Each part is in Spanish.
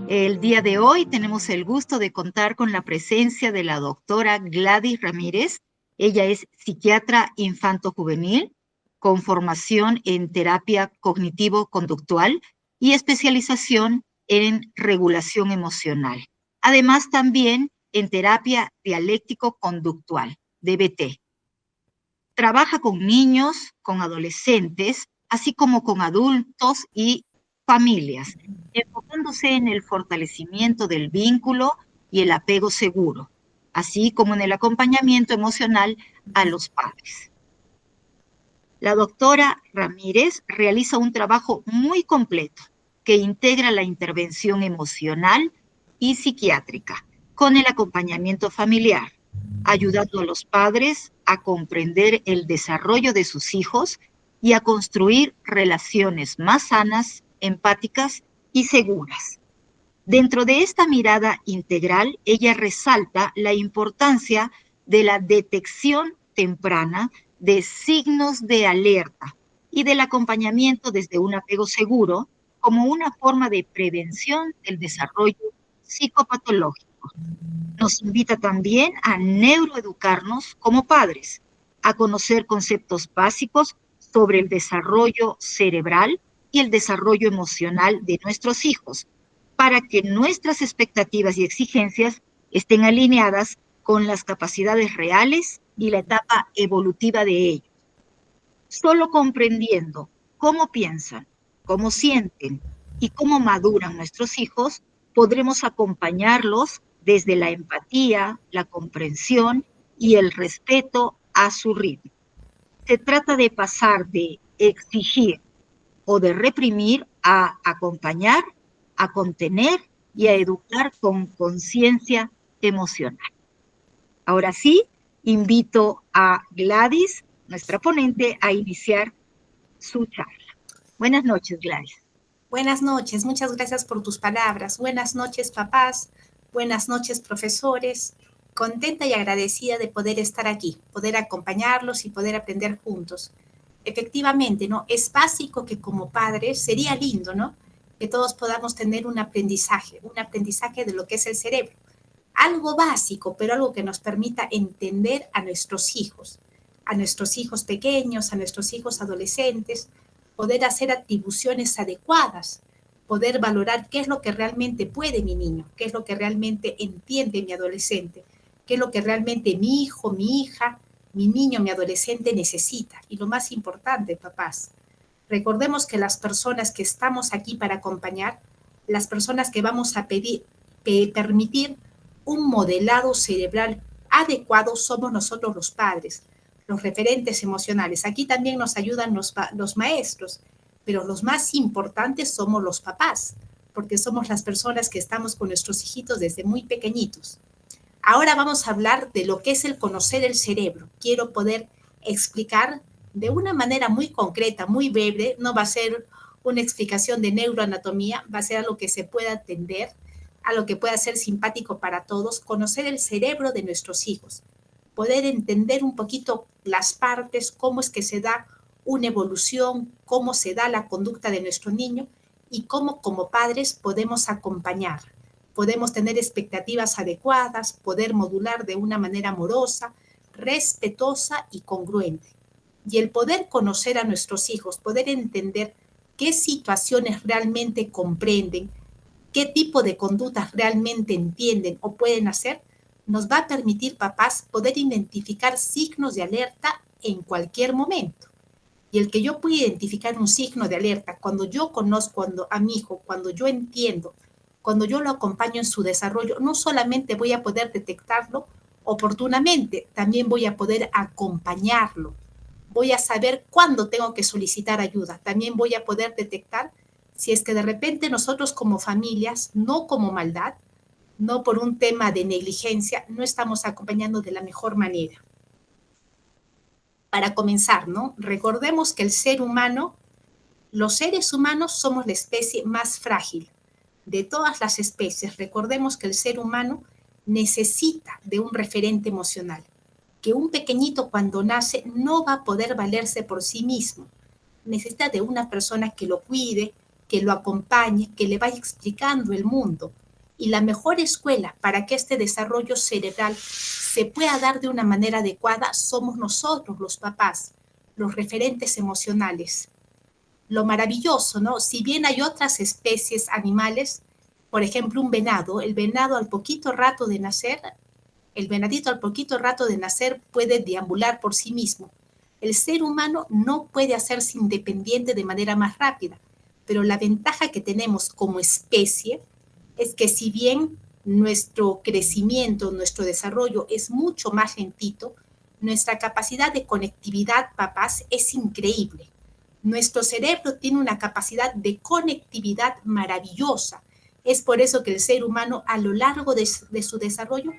El día de hoy tenemos el gusto de contar con la presencia de la doctora Gladys Ramírez. Ella es psiquiatra infanto-juvenil con formación en terapia cognitivo-conductual y especialización en regulación emocional. Además, también en terapia dialéctico-conductual, DBT. Trabaja con niños, con adolescentes, así como con adultos y familias, enfocándose en el fortalecimiento del vínculo y el apego seguro, así como en el acompañamiento emocional a los padres. La doctora Ramírez realiza un trabajo muy completo que integra la intervención emocional y psiquiátrica con el acompañamiento familiar, ayudando a los padres a comprender el desarrollo de sus hijos y a construir relaciones más sanas, empáticas y seguras. Dentro de esta mirada integral, ella resalta la importancia de la detección temprana de signos de alerta y del acompañamiento desde un apego seguro como una forma de prevención del desarrollo psicopatológico. Nos invita también a neuroeducarnos como padres, a conocer conceptos básicos sobre el desarrollo cerebral y el desarrollo emocional de nuestros hijos, para que nuestras expectativas y exigencias estén alineadas con las capacidades reales y la etapa evolutiva de ellos. Solo comprendiendo cómo piensan, cómo sienten y cómo maduran nuestros hijos, podremos acompañarlos desde la empatía, la comprensión y el respeto a su ritmo. Se trata de pasar de exigir o de reprimir a acompañar, a contener y a educar con conciencia emocional. Ahora sí, invito a Gladys, nuestra ponente, a iniciar su charla. Buenas noches, Gladys. Buenas noches, muchas gracias por tus palabras. Buenas noches, papás. Buenas noches, profesores. Contenta y agradecida de poder estar aquí, poder acompañarlos y poder aprender juntos. Efectivamente, ¿no? Es básico que como padres, sería lindo, ¿no? Que todos podamos tener un aprendizaje de lo que es el cerebro. Algo básico, pero algo que nos permita entender a nuestros hijos pequeños, a nuestros hijos adolescentes, poder hacer atribuciones adecuadas, poder valorar qué es lo que realmente puede mi niño, qué es lo que realmente entiende mi adolescente, qué es lo que realmente mi hijo, mi hija, mi niño, mi adolescente necesita. Y lo más importante, papás, recordemos que las personas que estamos aquí para acompañar, las personas que vamos a permitir un modelado cerebral adecuado somos nosotros los padres, los referentes emocionales. Aquí también nos ayudan los maestros, pero los más importantes somos los papás, porque somos las personas que estamos con nuestros hijitos desde muy pequeñitos. Ahora vamos a hablar de lo que es el conocer el cerebro. Quiero poder explicar de una manera muy concreta, muy breve, no va a ser una explicación de neuroanatomía, va a ser algo que se pueda entender, a lo que pueda ser simpático para todos, conocer el cerebro de nuestros hijos, poder entender un poquito las partes, cómo es que se da una evolución, cómo se da la conducta de nuestro niño y cómo como padres podemos acompañar, podemos tener expectativas adecuadas, poder modular de una manera amorosa, respetuosa y congruente. Y el poder conocer a nuestros hijos, poder entender qué situaciones realmente comprenden, qué tipo de conductas realmente entienden o pueden hacer, nos va a permitir, papás, poder identificar signos de alerta en cualquier momento. Y el que yo pueda identificar un signo de alerta cuando yo conozco a mi hijo, cuando yo entiendo, cuando yo lo acompaño en su desarrollo, no solamente voy a poder detectarlo oportunamente, también voy a poder acompañarlo. Voy a saber cuándo tengo que solicitar ayuda. También voy a poder detectar si es que de repente nosotros como familias, no como maldad, no por un tema de negligencia, no estamos acompañando de la mejor manera. Para comenzar, ¿no? Recordemos que el ser humano, los seres humanos somos la especie más frágil de todas las especies. Recordemos que el ser humano necesita de un referente emocional, que un pequeñito cuando nace no va a poder valerse por sí mismo. necesita de una persona que lo cuide, que lo acompañe, que le vaya explicando el mundo. Y la mejor escuela para que este desarrollo cerebral se pueda dar de una manera adecuada somos nosotros, los papás, los referentes emocionales. Lo maravilloso, ¿no? Si bien hay otras especies animales, por ejemplo, un venado, el venado al poquito rato de nacer, el venadito al poquito rato de nacer puede deambular por sí mismo. El ser humano no puede hacerse independiente de manera más rápida, pero la ventaja que tenemos como especie es que si bien nuestro crecimiento, nuestro desarrollo es mucho más lentito, nuestra capacidad de conectividad, papás, es increíble. Nuestro cerebro tiene una capacidad de conectividad maravillosa. Es por eso que el ser humano a lo largo de su desarrollo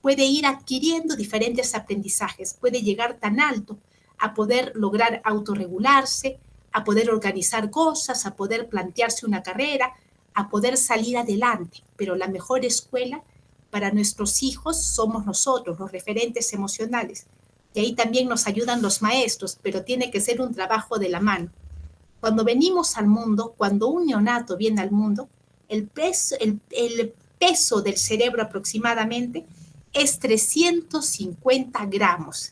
puede ir adquiriendo diferentes aprendizajes, puede llegar tan alto a poder lograr autorregularse, a poder organizar cosas, a poder plantearse una carrera, a poder salir adelante. Pero la mejor escuela para nuestros hijos somos nosotros, los referentes emocionales. Y ahí también nos ayudan los maestros, pero tiene que ser un trabajo de la mano. Cuando venimos al mundo, cuando un neonato viene al mundo, el peso del cerebro aproximadamente es 350 gramos.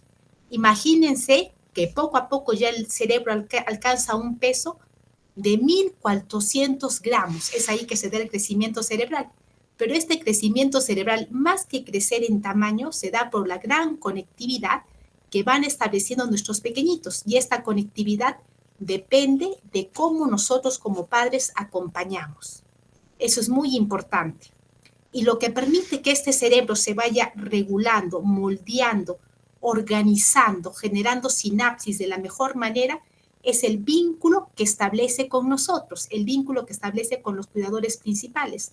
Imagínense que poco a poco ya el cerebro alcanza un peso de 1.400 gramos. Es ahí que se da el crecimiento cerebral. Pero este crecimiento cerebral, más que crecer en tamaño, se da por la gran conectividad que van estableciendo nuestros pequeñitos. Y esta conectividad depende de cómo nosotros como padres acompañamos. Eso es muy importante. Y lo que permite que este cerebro se vaya regulando, moldeando, organizando, generando sinapsis de la mejor manera, es el vínculo que establece con nosotros, el vínculo que establece con los cuidadores principales,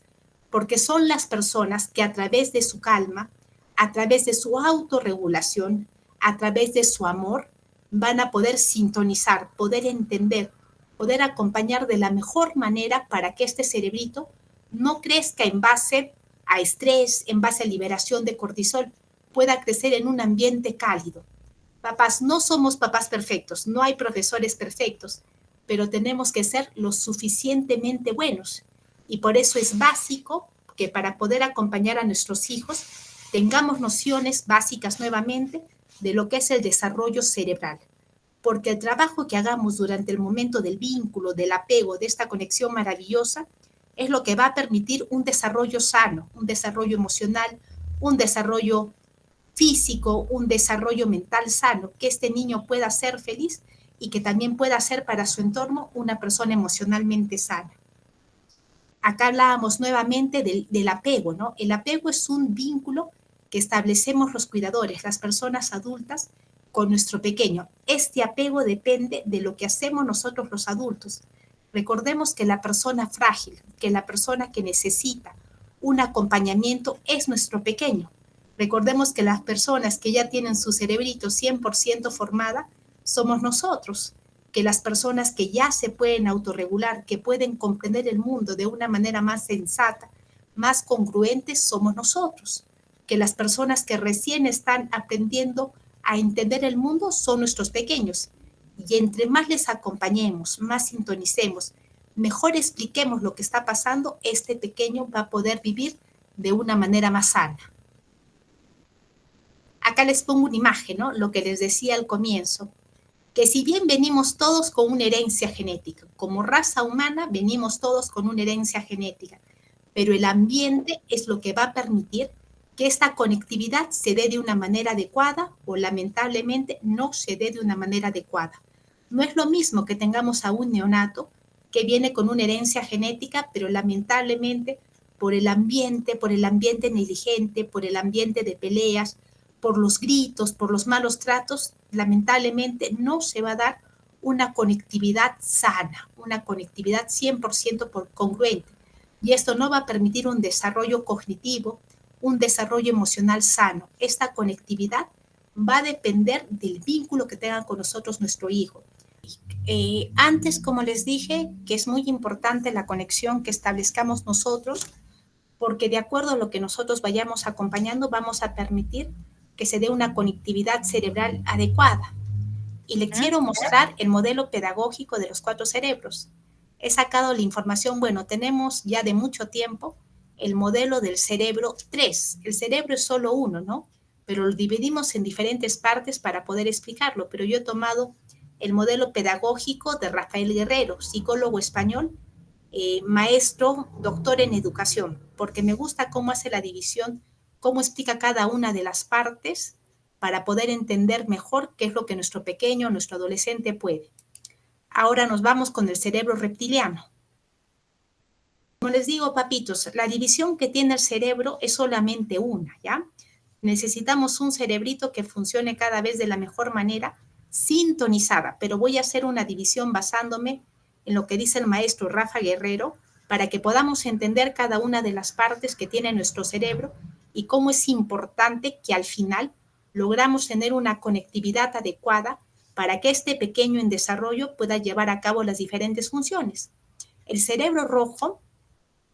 porque son las personas que a través de su calma, a través de su autorregulación, a través de su amor, van a poder sintonizar, poder entender, poder acompañar de la mejor manera para que este cerebrito no crezca en base a estrés, en base a liberación de cortisol, pueda crecer en un ambiente cálido. Papás, no somos papás perfectos, no hay profesores perfectos, pero tenemos que ser lo suficientemente buenos. Y por eso es básico que para poder acompañar a nuestros hijos tengamos nociones básicas nuevamente de lo que es el desarrollo cerebral. Porque el trabajo que hagamos durante el momento del vínculo, del apego, de esta conexión maravillosa, es lo que va a permitir un desarrollo sano, un desarrollo emocional, un desarrollo físico, un desarrollo mental sano, que este niño pueda ser feliz y que también pueda ser para su entorno una persona emocionalmente sana. Acá hablábamos nuevamente del apego, ¿no? El apego es un vínculo que establecemos los cuidadores, las personas adultas, con nuestro pequeño. Este apego depende de lo que hacemos nosotros los adultos. Recordemos que la persona frágil, que la persona que necesita un acompañamiento es nuestro pequeño. Recordemos que las personas que ya tienen su cerebrito 100% formada somos nosotros, que las personas que ya se pueden autorregular, que pueden comprender el mundo de una manera más sensata, más congruente, somos nosotros, que las personas que recién están aprendiendo a entender el mundo son nuestros pequeños. Y entre más les acompañemos, más sintonicemos, mejor expliquemos lo que está pasando, este pequeño va a poder vivir de una manera más sana. Acá les pongo una imagen, ¿no? Lo que les decía al comienzo, que si bien venimos todos con una herencia genética, como raza humana venimos todos con una herencia genética, pero el ambiente es lo que va a permitir que esta conectividad se dé de una manera adecuada o lamentablemente no se dé de una manera adecuada. No es lo mismo que tengamos a un neonato que viene con una herencia genética, pero lamentablemente por el ambiente negligente, por el ambiente de peleas, por los gritos, por los malos tratos, lamentablemente no se va a dar una conectividad sana, una conectividad 100% congruente. Y esto no va a permitir un desarrollo cognitivo, un desarrollo emocional sano. Esta conectividad va a depender del vínculo que tenga con nosotros nuestro hijo. Antes, como les dije, que es muy importante la conexión que establezcamos nosotros, porque de acuerdo a lo que nosotros vayamos acompañando, vamos a permitir que se dé una conectividad cerebral adecuada. y les quiero mostrar el modelo pedagógico de los 4 cerebros. He sacado la información, bueno, tenemos ya de mucho tiempo el modelo del cerebro 3. El cerebro es solo uno, ¿no? Pero lo dividimos en diferentes partes para poder explicarlo. Pero yo he tomado el modelo pedagógico de Rafael Guerrero, psicólogo español, maestro, doctor en educación, porque me gusta cómo hace la división, cómo explica cada una de las partes para poder entender mejor qué es lo que nuestro pequeño, nuestro adolescente puede. Ahora nos vamos con el cerebro reptiliano. Como les digo, papitos, la división que tiene el cerebro es solamente una, ¿ya? Necesitamos un cerebrito que funcione cada vez de la mejor manera, sintonizada, pero voy a hacer una división basándome en lo que dice el maestro Rafa Guerrero para que podamos entender cada una de las partes que tiene nuestro cerebro y cómo es importante que al final logramos tener una conectividad adecuada para que este pequeño en desarrollo pueda llevar a cabo las diferentes funciones. El cerebro rojo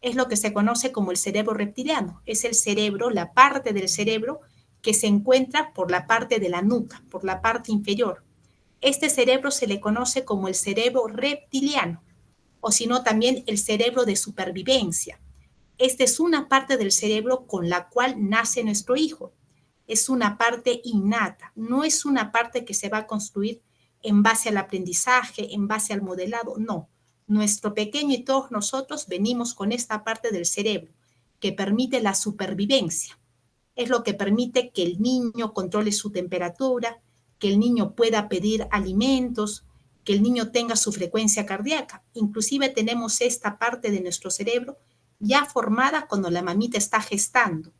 es lo que se conoce como el cerebro reptiliano. Es el cerebro, la parte del cerebro que se encuentra por la parte de la nuca, por la parte inferior. Este cerebro se le conoce como el cerebro reptiliano, o si no también el cerebro de supervivencia. Esta es una parte del cerebro con la cual nace nuestro hijo. Es una parte innata, no es una parte que se va a construir en base al aprendizaje, en base al modelado, no. Nuestro pequeño y todos nosotros venimos con esta parte del cerebro que permite la supervivencia. Es lo que permite que el niño controle su temperatura, que el niño pueda pedir alimentos, que el niño tenga su frecuencia cardíaca. Inclusive tenemos esta parte de nuestro cerebro ya formada cuando la mamita está gestando.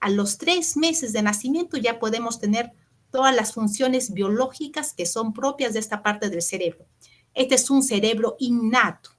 A los 3 meses de nacimiento ya podemos tener todas las funciones biológicas que son propias de esta parte del cerebro. Este es un cerebro innato.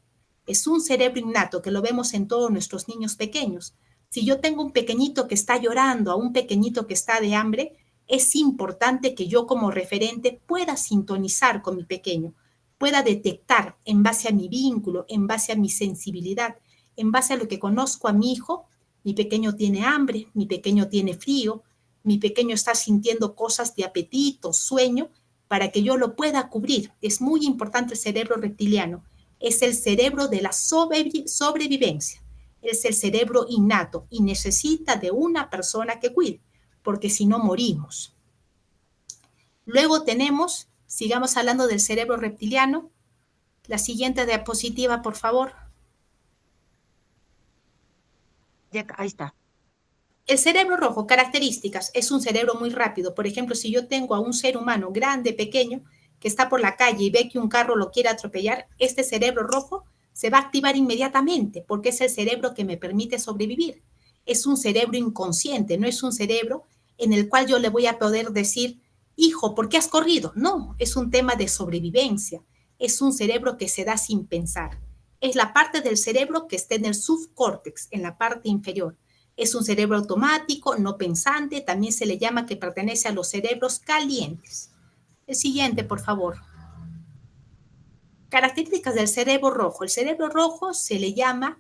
Es un cerebro innato que lo vemos en todos nuestros niños pequeños. Si yo tengo un pequeñito que está llorando, a un pequeñito que está de hambre, es importante que yo como referente pueda sintonizar con mi pequeño, pueda detectar en base a mi vínculo, en base a mi sensibilidad, en base a lo que conozco a mi hijo, mi pequeño tiene hambre, mi pequeño tiene frío, mi pequeño está sintiendo cosas de apetito, sueño, para que yo lo pueda cubrir. Es muy importante el cerebro reptiliano. Es el cerebro de la sobrevivencia. Es el cerebro innato y necesita de una persona que cuide, porque si no morimos. Luego tenemos, sigamos hablando del cerebro reptiliano. La siguiente diapositiva, por favor. Ya, ahí está. El cerebro rojo, características, es un cerebro muy rápido. Por ejemplo, si yo tengo a un ser humano grande, pequeño, que está por la calle y ve que un carro lo quiere atropellar, este cerebro rojo se va a activar inmediatamente porque es el cerebro que me permite sobrevivir. Es un cerebro inconsciente, no es un cerebro en el cual yo le voy a poder decir, hijo, ¿por qué has corrido? No, es un tema de sobrevivencia. Es un cerebro que se da sin pensar. Es la parte del cerebro que está en el subcórtex, en la parte inferior. Es un cerebro automático, no pensante, también se le llama que pertenece a los cerebros calientes. El siguiente, por favor. Características del cerebro rojo. El cerebro rojo se le llama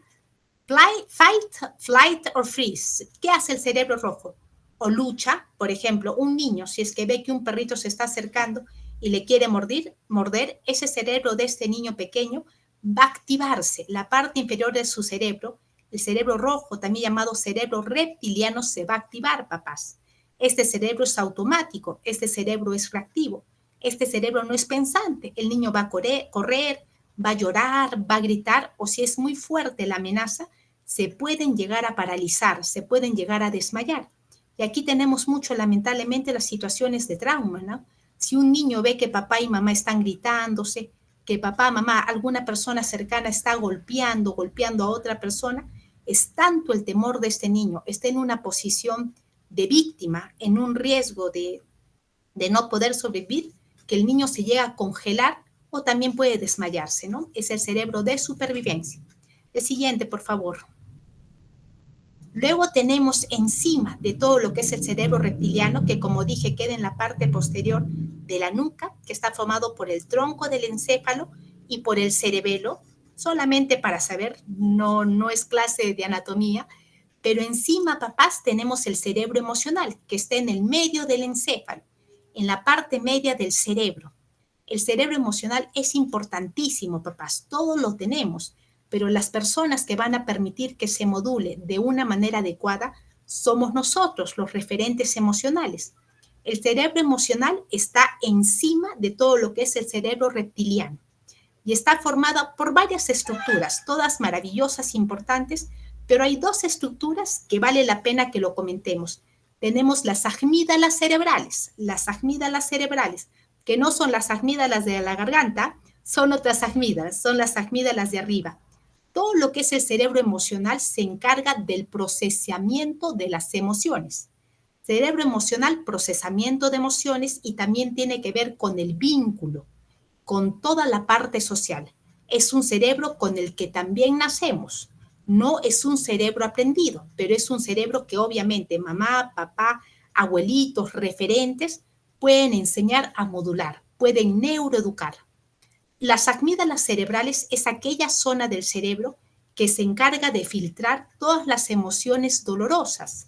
fight, flight or freeze. ¿Qué hace el cerebro rojo? O lucha, por ejemplo, un niño, si es que ve que un perrito se está acercando y le quiere morder, ese cerebro de este niño pequeño va a activarse. La parte inferior de su cerebro, el cerebro rojo, también llamado cerebro reptiliano, se va a activar, papás. Este cerebro es automático, este cerebro es reactivo, este cerebro no es pensante. El niño va a correr, va a llorar, va a gritar, o si es muy fuerte la amenaza, se pueden llegar a paralizar, se pueden llegar a desmayar. Y aquí tenemos mucho, lamentablemente, las situaciones de trauma, ¿no? Si un niño ve que papá y mamá están gritándose, que papá, mamá, alguna persona cercana está golpeando a otra persona, es tanto el temor de este niño, está en una posición de víctima, en un riesgo de no poder sobrevivir, que el niño se llega a congelar o también puede desmayarse, ¿no? Es el cerebro de supervivencia. El siguiente, por favor. Luego tenemos encima de todo lo que es el cerebro reptiliano, que como dije queda en la parte posterior de la nuca, que está formado por el tronco del encéfalo y por el cerebelo, solamente para saber, no es clase de anatomía, pero encima, papás, tenemos el cerebro emocional, que está en el medio del encéfalo, en la parte media del cerebro. El cerebro emocional es importantísimo, papás, todos lo tenemos, pero las personas que van a permitir que se module de una manera adecuada somos nosotros, los referentes emocionales. El cerebro emocional está encima de todo lo que es el cerebro reptiliano y está formado por varias estructuras, todas maravillosas, importantes, pero hay dos estructuras que vale la pena que lo comentemos. Tenemos las amígdalas cerebrales, que no son las amígdalas de la garganta, son otras amígdalas, son las amígdalas de arriba. Todo lo que es el cerebro emocional se encarga del procesamiento de las emociones. Cerebro emocional, procesamiento de emociones y también tiene que ver con el vínculo, con toda la parte social. Es un cerebro con el que también nacemos. No es un cerebro aprendido, pero es un cerebro que obviamente mamá, papá, abuelitos, referentes pueden enseñar a modular, pueden neuroeducar. Las amígdalas cerebrales es aquella zona del cerebro que se encarga de filtrar todas las emociones dolorosas.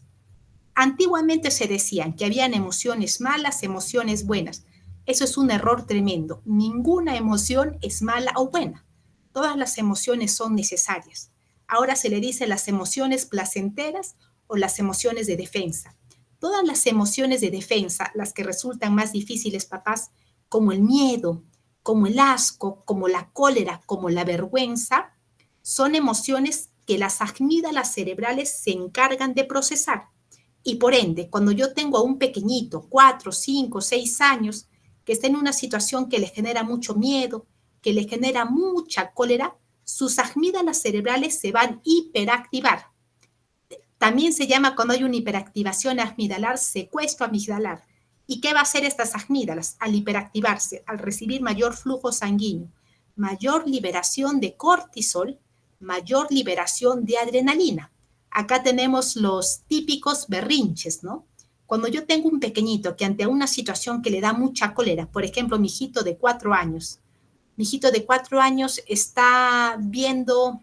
Antiguamente se decían que habían emociones malas, emociones buenas. Eso es un error tremendo. Ninguna emoción es mala o buena. Todas las emociones son necesarias. Ahora se le dice las emociones placenteras o las emociones de defensa. Todas las emociones de defensa, las que resultan más difíciles, papás, como el miedo, como el asco, como la cólera, como la vergüenza, son emociones que las amígdalas cerebrales se encargan de procesar. Y por ende, cuando yo tengo a un pequeñito, 4, 5, 6 años, que está en una situación que le genera mucho miedo, que le genera mucha cólera, sus amígdalas cerebrales se van a hiperactivar. También se llama, cuando hay una hiperactivación amigdalar, secuestro amigdalar. ¿Y qué va a hacer estas amígdalas al hiperactivarse, al recibir mayor flujo sanguíneo? Mayor liberación de cortisol, mayor liberación de adrenalina. Acá tenemos los típicos berrinches, ¿no? Cuando yo tengo un pequeñito que ante una situación que le da mucha cólera, por ejemplo, mi hijito de 4 años, está viendo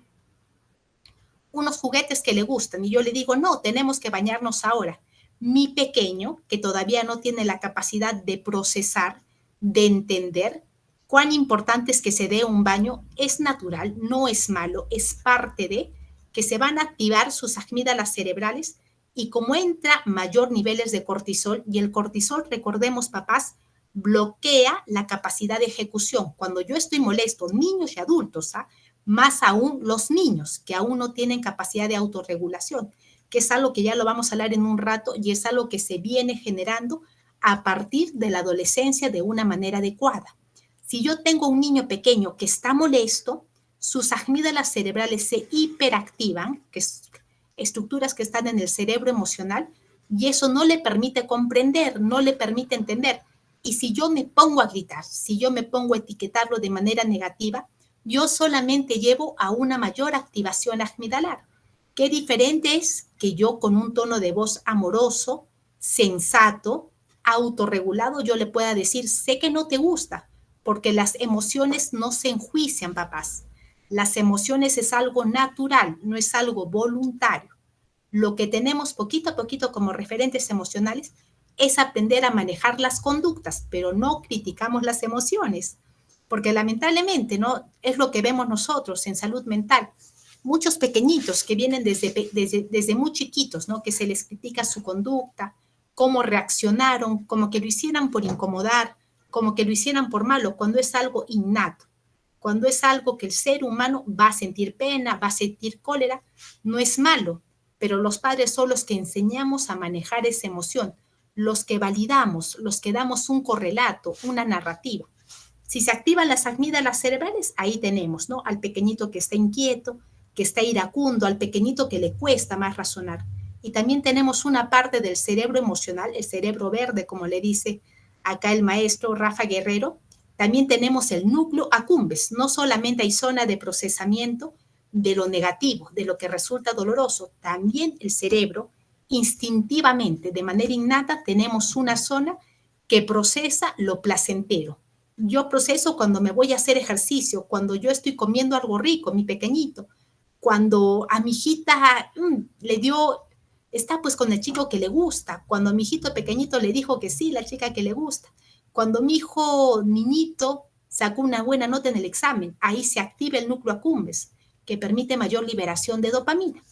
unos juguetes que le gustan y yo le digo, no, tenemos que bañarnos ahora. Mi pequeño, que todavía no tiene la capacidad de procesar, de entender cuán importante es que se dé un baño, es natural, no es malo, es parte de que se van a activar sus amígdalas cerebrales y como entra mayor niveles de cortisol, y el cortisol, recordemos papás, bloquea la capacidad de ejecución. Cuando yo estoy molesto, niños y adultos, ¿ah? Más aún los niños que aún no tienen capacidad de autorregulación, que es algo que ya lo vamos a hablar en un rato y es algo que se viene generando a partir de la adolescencia de una manera adecuada. Si yo tengo un niño pequeño que está molesto, sus amígdalas cerebrales se hiperactivan, que es estructuras que están en el cerebro emocional, y eso no le permite comprender, no le permite entender. Y si yo me pongo a gritar, si yo me pongo a etiquetarlo de manera negativa, yo solamente llevo a una mayor activación amigdalar. Qué diferente es que yo con un tono de voz amoroso, sensato, autorregulado, yo le pueda decir, sé que no te gusta, porque las emociones no se enjuician, papás. Las emociones es algo natural, no es algo voluntario. Lo que tenemos poquito a poquito como referentes emocionales es aprender a manejar las conductas, pero no criticamos las emociones, porque lamentablemente, ¿no? Es lo que vemos nosotros en salud mental. Muchos pequeñitos que vienen desde muy chiquitos, ¿no? Que se les critica su conducta, cómo reaccionaron, como que lo hicieran por incomodar, como que lo hicieran por malo, cuando es algo innato, cuando es algo que el ser humano va a sentir pena, va a sentir cólera, no es malo, pero los padres son los que enseñamos a manejar esa emoción, los que validamos, los que damos un correlato, una narrativa. Si se activan las amígdalas cerebrales, ahí tenemos, ¿no? Al pequeñito que está inquieto, que está iracundo, al pequeñito que le cuesta más razonar. Y también tenemos una parte del cerebro emocional, el cerebro verde, como le dice acá el maestro Rafa Guerrero. También tenemos el núcleo accumbens. No solamente hay zona de procesamiento de lo negativo, de lo que resulta doloroso, también el cerebro, instintivamente, de manera innata, tenemos una zona que procesa lo placentero. Yo proceso cuando me voy a hacer ejercicio, cuando yo estoy comiendo algo rico, mi pequeñito, cuando a mi hijita le dio, está pues con el chico que le gusta, cuando a mi hijito pequeñito le dijo que sí, la chica que le gusta, cuando mi hijo niñito sacó una buena nota en el examen, ahí se activa el núcleo accumbens, que permite mayor liberación de dopamina.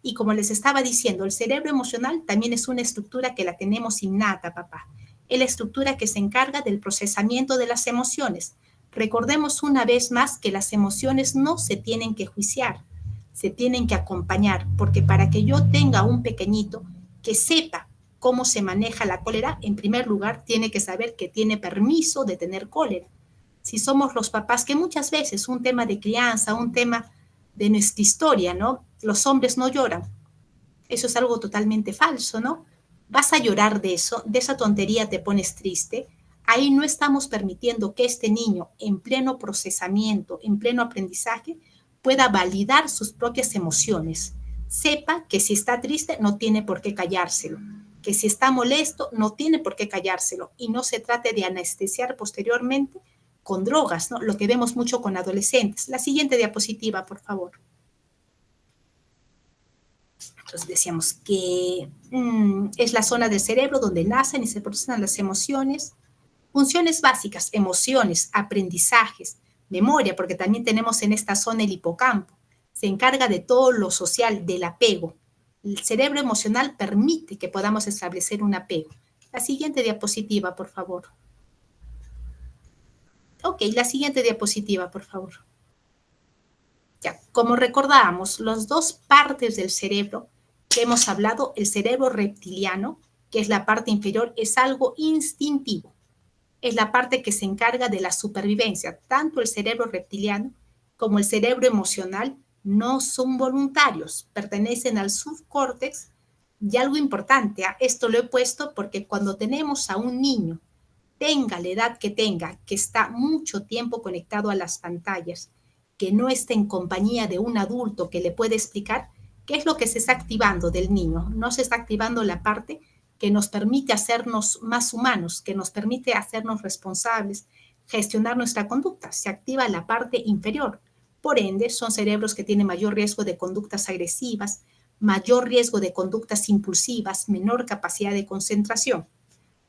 Y como les estaba diciendo, el cerebro emocional también es una estructura que la tenemos innata, papá. Es la estructura que se encarga del procesamiento de las emociones. Recordemos una vez más que las emociones no se tienen que juiciar, se tienen que acompañar, porque para que yo tenga un pequeñito que sepa cómo se maneja la cólera, en primer lugar tiene que saber que tiene permiso de tener cólera. Si somos los papás, que muchas veces un tema de crianza, un tema de nuestra historia, ¿no? Los hombres no lloran. Eso es algo totalmente falso, ¿no? Vas a llorar de esa tontería te pones triste. Ahí no estamos permitiendo que este niño, en pleno procesamiento, en pleno aprendizaje, pueda validar sus propias emociones. Sepa que si está triste no tiene por qué callárselo, que si está molesto no tiene por qué callárselo y no se trate de anestesiar posteriormente con drogas, ¿no? Lo que vemos mucho con adolescentes. La siguiente diapositiva, por favor. Entonces decíamos que es la zona del cerebro donde nacen y se procesan las emociones. Funciones básicas, emociones, aprendizajes, memoria, porque también tenemos en esta zona el hipocampo. Se encarga de todo lo social, del apego. El cerebro emocional permite que podamos establecer un apego. La siguiente diapositiva, por favor. Ok, la siguiente diapositiva, por favor. Ya, como recordábamos, las dos partes del cerebro que hemos hablado, el cerebro reptiliano, que es la parte inferior, es algo instintivo. Es la parte que se encarga de la supervivencia. Tanto el cerebro reptiliano como el cerebro emocional no son voluntarios, pertenecen al subcórtex. Y algo importante, esto lo he puesto porque cuando tenemos a un niño, tenga la edad que tenga, que está mucho tiempo conectado a las pantallas, que no esté en compañía de un adulto que le puede explicar qué es lo que se está activando del niño. No se está activando la parte que nos permite hacernos más humanos, que nos permite hacernos responsables, gestionar nuestra conducta. Se activa la parte inferior. Por ende, son cerebros que tienen mayor riesgo de conductas agresivas, mayor riesgo de conductas impulsivas, menor capacidad de concentración.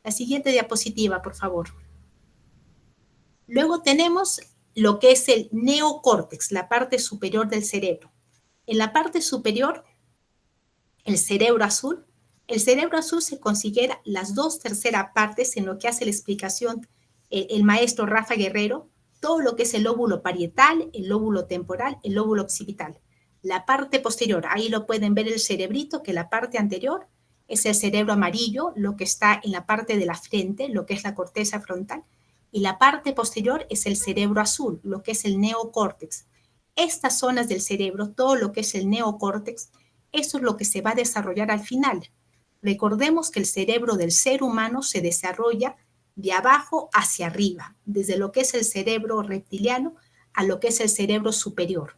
La siguiente diapositiva, por favor. Luego tenemos lo que es el neocórtex, la parte superior del cerebro. En la parte superior, el cerebro azul se considera las 2/3 partes en lo que hace la explicación el maestro Rafa Guerrero, todo lo que es el lóbulo parietal, el lóbulo temporal, el lóbulo occipital. La parte posterior, ahí lo pueden ver el cerebrito, que la parte anterior es el cerebro amarillo, lo que está en la parte de la frente, lo que es la corteza frontal, y la parte posterior es el cerebro azul, lo que es el neocórtex. Estas zonas del cerebro, todo lo que es el neocórtex, eso es lo que se va a desarrollar al final. Recordemos que el cerebro del ser humano se desarrolla de abajo hacia arriba, desde lo que es el cerebro reptiliano a lo que es el cerebro superior.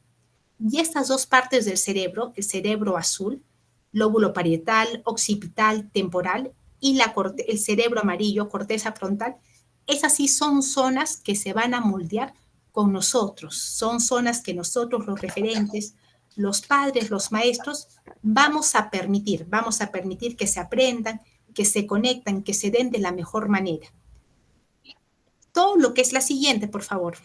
Y estas dos partes del cerebro, el cerebro azul, lóbulo parietal, occipital, temporal, y el cerebro amarillo, corteza frontal, esas sí son zonas que se van a moldear con nosotros, son zonas que nosotros los referentes, los padres, los maestros, vamos a permitir que se aprendan, que se conectan, que se den de la mejor manera. Todo lo que es la siguiente, por favor.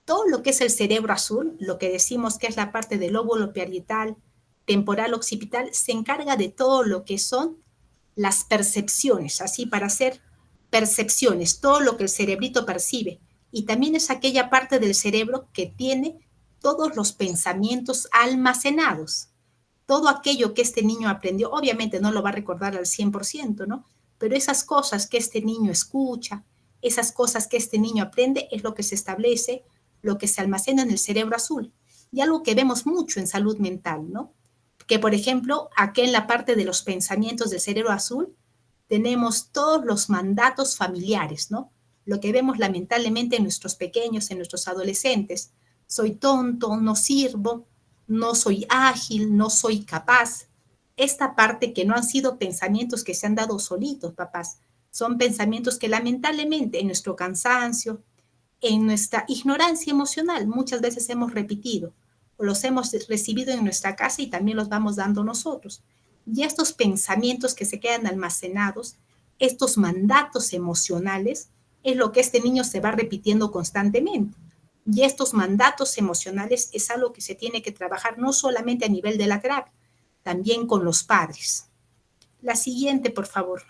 Todo lo que es el cerebro azul, lo que decimos que es la parte del lóbulo parietal, temporal, occipital, se encarga de todo lo que son las percepciones, así para hacer percepciones, todo lo que el cerebrito percibe. Y también es aquella parte del cerebro que tiene todos los pensamientos almacenados. Todo aquello que este niño aprendió, obviamente no lo va a recordar al 100%, ¿no? Pero esas cosas que este niño escucha, esas cosas que este niño aprende, es lo que se establece, lo que se almacena en el cerebro azul. Y algo que vemos mucho en salud mental, ¿no? Que, por ejemplo, aquí en la parte de los pensamientos del cerebro azul, tenemos todos los mandatos familiares, ¿no? Lo que vemos lamentablemente en nuestros pequeños, en nuestros adolescentes. Soy tonto, no sirvo, no soy ágil, no soy capaz. Esta parte que no han sido pensamientos que se han dado solitos, papás, son pensamientos que lamentablemente en nuestro cansancio, en nuestra ignorancia emocional, muchas veces hemos repetido o los hemos recibido en nuestra casa y también los vamos dando nosotros. Y estos pensamientos que se quedan almacenados, estos mandatos emocionales, es lo que este niño se va repitiendo constantemente. Y estos mandatos emocionales es algo que se tiene que trabajar no solamente a nivel de la terapia, también con los padres. La siguiente, por favor.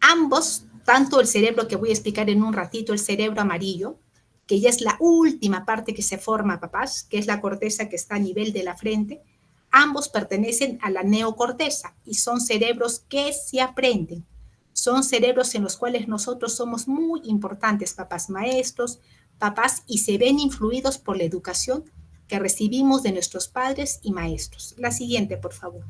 Ambos, tanto el cerebro que voy a explicar en un ratito, el cerebro amarillo, que ya es la última parte que se forma, papás, que es la corteza que está a nivel de la frente, ambos pertenecen a la neocorteza y son cerebros que se aprenden. Son cerebros en los cuales nosotros somos muy importantes, papás maestros, papás, y se ven influidos por la educación que recibimos de nuestros padres y maestros. La siguiente, por favor.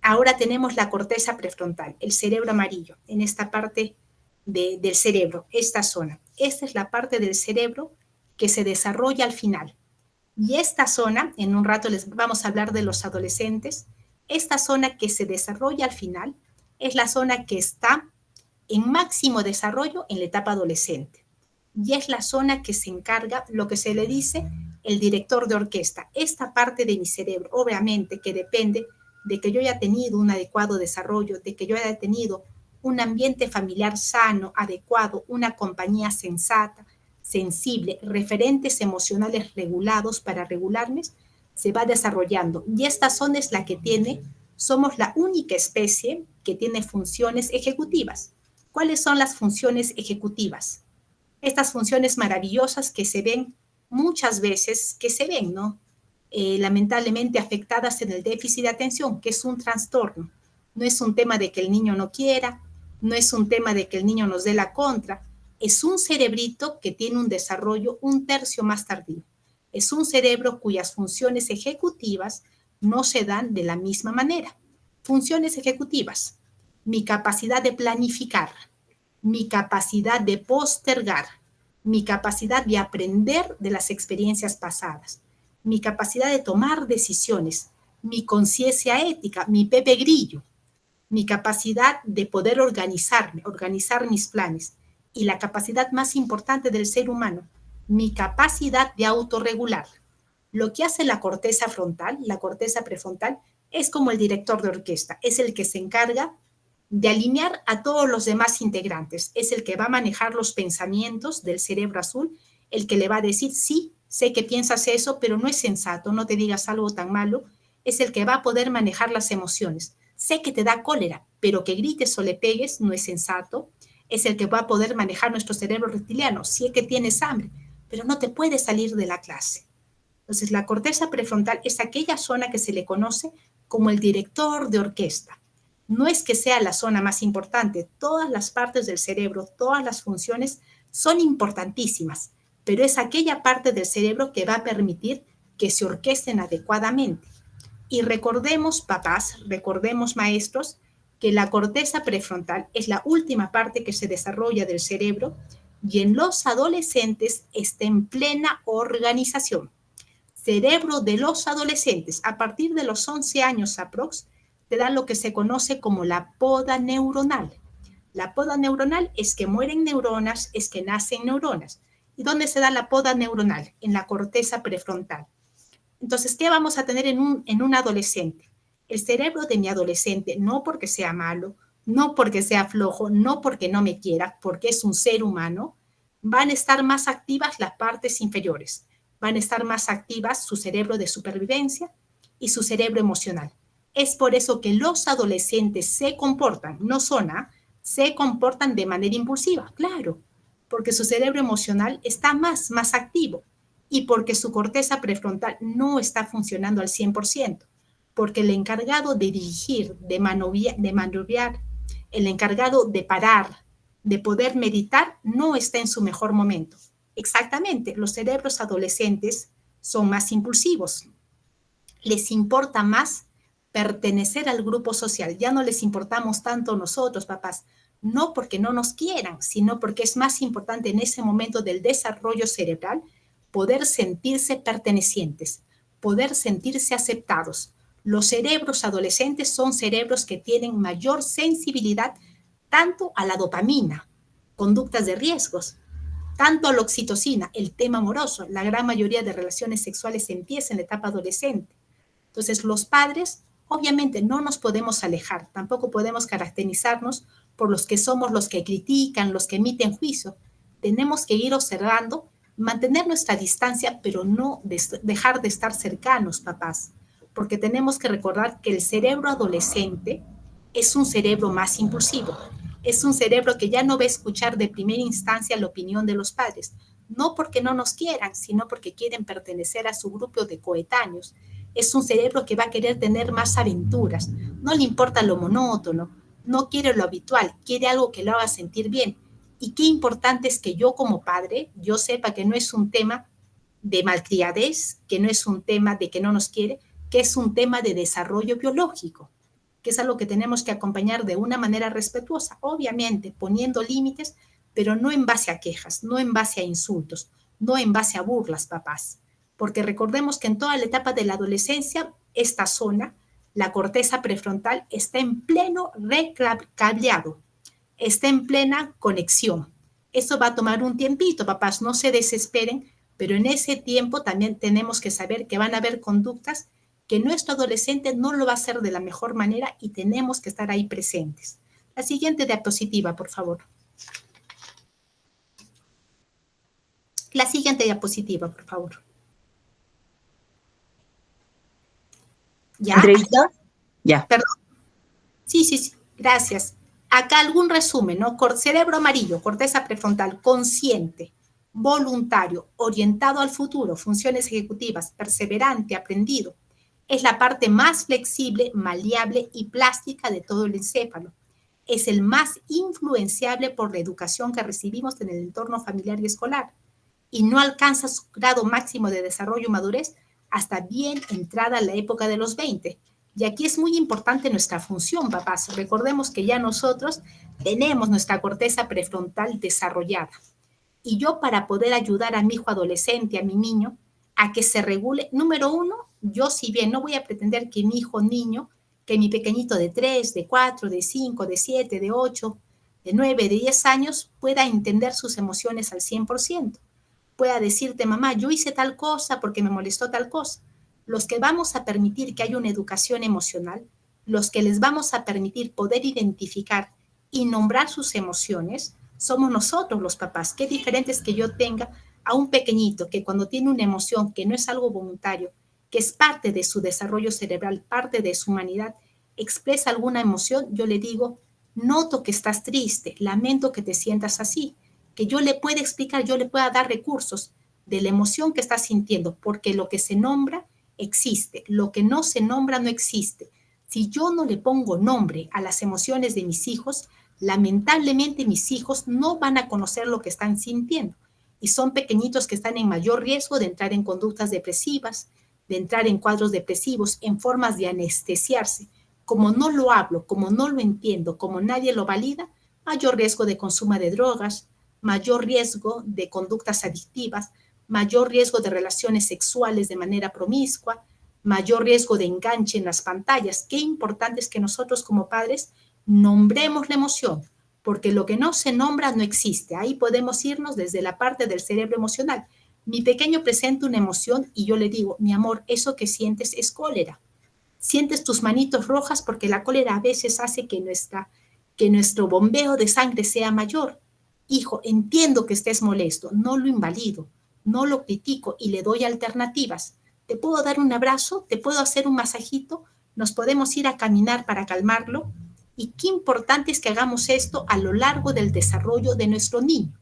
Ahora tenemos la corteza prefrontal, el cerebro amarillo, en esta parte del cerebro, esta zona. Esta es la parte del cerebro que se desarrolla al final. Y esta zona, en un rato les vamos a hablar de los adolescentes, esta zona que se desarrolla al final es la zona que está en máximo desarrollo en la etapa adolescente. Y es la zona que se encarga, lo que se le dice, el director de orquesta. Esta parte de mi cerebro, obviamente, que depende de que yo haya tenido un adecuado desarrollo, de que yo haya tenido un ambiente familiar sano, adecuado, una compañía sensata, sensible, referentes emocionales regulados para regularme, se va desarrollando. Y esta zona es la que tiene, somos la única especie que tiene funciones ejecutivas. ¿Cuáles son las funciones ejecutivas? Estas funciones maravillosas que se ven muchas veces, que se ven, ¿no? Lamentablemente afectadas en el déficit de atención, que es un trastorno. No es un tema de que el niño no quiera, no es un tema de que el niño nos dé la contra, es un cerebrito que tiene un desarrollo un tercio más tardío. Es un cerebro cuyas funciones ejecutivas no se dan de la misma manera. Funciones ejecutivas, mi capacidad de planificar, mi capacidad de postergar, mi capacidad de aprender de las experiencias pasadas, mi capacidad de tomar decisiones, mi conciencia ética, mi Pepe Grillo, mi capacidad de poder organizarme, organizar mis planes y la capacidad más importante del ser humano, mi capacidad de autorregular. Lo que hace la corteza frontal, la corteza prefrontal, es como el director de orquesta, es el que se encarga de alinear a todos los demás integrantes, es el que va a manejar los pensamientos del cerebro azul, el que le va a decir, sí, sé que piensas eso, pero no es sensato, no te digas algo tan malo, es el que va a poder manejar las emociones. Sé que te da cólera, pero que grites o le pegues no es sensato, es el que va a poder manejar nuestro cerebro reptiliano. Sé que tienes hambre, pero no te puedes salir de la clase. Entonces, la corteza prefrontal es aquella zona que se le conoce como el director de orquesta. No es que sea la zona más importante, todas las partes del cerebro, todas las funciones son importantísimas, pero es aquella parte del cerebro que va a permitir que se orquesten adecuadamente. Y recordemos, papás, recordemos, maestros, que la corteza prefrontal es la última parte que se desarrolla del cerebro y en los adolescentes está en plena organización. Cerebro de los adolescentes, a partir de los 11 años aprox, te dan lo que se conoce como la poda neuronal. La poda neuronal es que mueren neuronas, es que nacen neuronas. ¿Y dónde se da la poda neuronal? En la corteza prefrontal. Entonces, ¿qué vamos a tener en un adolescente? El cerebro de mi adolescente, no porque sea malo, no porque sea flojo, no porque no me quiera, porque es un ser humano, van a estar más activas las partes inferiores, van a estar más activas su cerebro de supervivencia y su cerebro emocional. Es por eso que los adolescentes se comportan, no son se comportan de manera impulsiva, claro, porque su cerebro emocional está más activo y porque su corteza prefrontal no está funcionando al 100%, porque el encargado de dirigir, de manobrear, el encargado de parar, de poder meditar, no está en su mejor momento. Exactamente, los cerebros adolescentes son más impulsivos, les importa más pertenecer al grupo social, ya no les importamos tanto nosotros, papás, no porque no nos quieran, sino porque es más importante en ese momento del desarrollo cerebral poder sentirse pertenecientes, poder sentirse aceptados. Los cerebros adolescentes son cerebros que tienen mayor sensibilidad tanto a la dopamina, conductas de riesgos, tanto a la oxitocina, el tema amoroso. La gran mayoría de relaciones sexuales empieza en la etapa adolescente. Entonces, los padres Obviamente no nos podemos alejar, tampoco podemos caracterizarnos por los que somos los que critican, los que emiten juicio. Tenemos que ir observando, mantener nuestra distancia, pero no dejar de estar cercanos, papás, porque tenemos que recordar que el cerebro adolescente es un cerebro más impulsivo, es un cerebro que ya no va a escuchar de primera instancia la opinión de los padres, no porque no nos quieran, sino porque quieren pertenecer a su grupo de coetáneos. Es un cerebro que va a querer tener más aventuras, no le importa lo monótono, no quiere lo habitual, quiere algo que lo haga sentir bien. Y qué importante es que yo como padre, yo sepa que no es un tema de malcriadez, que no es un tema de que no nos quiere, que es un tema de desarrollo biológico, que es algo que tenemos que acompañar de una manera respetuosa, obviamente poniendo límites, pero no en base a quejas, no en base a insultos, no en base a burlas, papás. Porque recordemos que en toda la etapa de la adolescencia, esta zona, la corteza prefrontal, está en pleno recableado, está en plena conexión. Eso va a tomar un tiempito, papás, no se desesperen, pero en ese tiempo también tenemos que saber que van a haber conductas que nuestro adolescente no lo va a hacer de la mejor manera y tenemos que estar ahí presentes. La siguiente diapositiva, por favor. La siguiente diapositiva, por favor. ¿Ya? ¿Entrevista? Ya. Perdón. Sí, gracias. Acá algún resumen, ¿no? Cerebro amarillo, corteza prefrontal, consciente, voluntario, orientado al futuro, funciones ejecutivas, perseverante, aprendido. Es la parte más flexible, maleable y plástica de todo el encéfalo. Es el más influenciable por la educación que recibimos en el entorno familiar y escolar. Y no alcanza su grado máximo de desarrollo y madurez hasta bien entrada la época de los 20. Y aquí es muy importante nuestra función, papás. Recordemos que ya nosotros tenemos nuestra corteza prefrontal desarrollada. Y yo, para poder ayudar a mi hijo adolescente, a mi niño, a que se regule, número uno, yo si bien no voy a pretender que mi hijo niño, que mi pequeñito de 3, de 4, de 5, de 7, de 8, de 9, de 10 años, pueda entender sus emociones al 100%. Pueda decirte, mamá, yo hice tal cosa porque me molestó tal cosa. Los que vamos a permitir que haya una educación emocional, los que les vamos a permitir poder identificar y nombrar sus emociones, somos nosotros los papás. Qué diferente es que yo tenga a un pequeñito que cuando tiene una emoción que no es algo voluntario, que es parte de su desarrollo cerebral, parte de su humanidad, expresa alguna emoción, yo le digo, noto que estás triste, lamento que te sientas así, que yo le pueda explicar, yo le pueda dar recursos de la emoción que está sintiendo, porque lo que se nombra existe, lo que no se nombra no existe. Si yo no le pongo nombre a las emociones de mis hijos, lamentablemente mis hijos no van a conocer lo que están sintiendo y son pequeñitos que están en mayor riesgo de entrar en conductas depresivas, de entrar en cuadros depresivos, en formas de anestesiarse. Como no lo hablo, como no lo entiendo, como nadie lo valida, mayor riesgo de consumo de drogas, mayor riesgo de conductas adictivas, mayor riesgo de relaciones sexuales de manera promiscua, mayor riesgo de enganche en las pantallas. Qué importante es que nosotros como padres nombremos la emoción, porque lo que no se nombra no existe. Ahí podemos irnos desde la parte del cerebro emocional. Mi pequeño presenta una emoción y yo le digo, mi amor, eso que sientes es cólera. Sientes tus manitos rojas porque la cólera a veces hace que nuestro bombeo de sangre sea mayor. Hijo, entiendo que estés molesto, no lo invalido, no lo critico y le doy alternativas. Te puedo dar un abrazo, te puedo hacer un masajito, nos podemos ir a caminar para calmarlo. Y qué importante es que hagamos esto a lo largo del desarrollo de nuestro niño.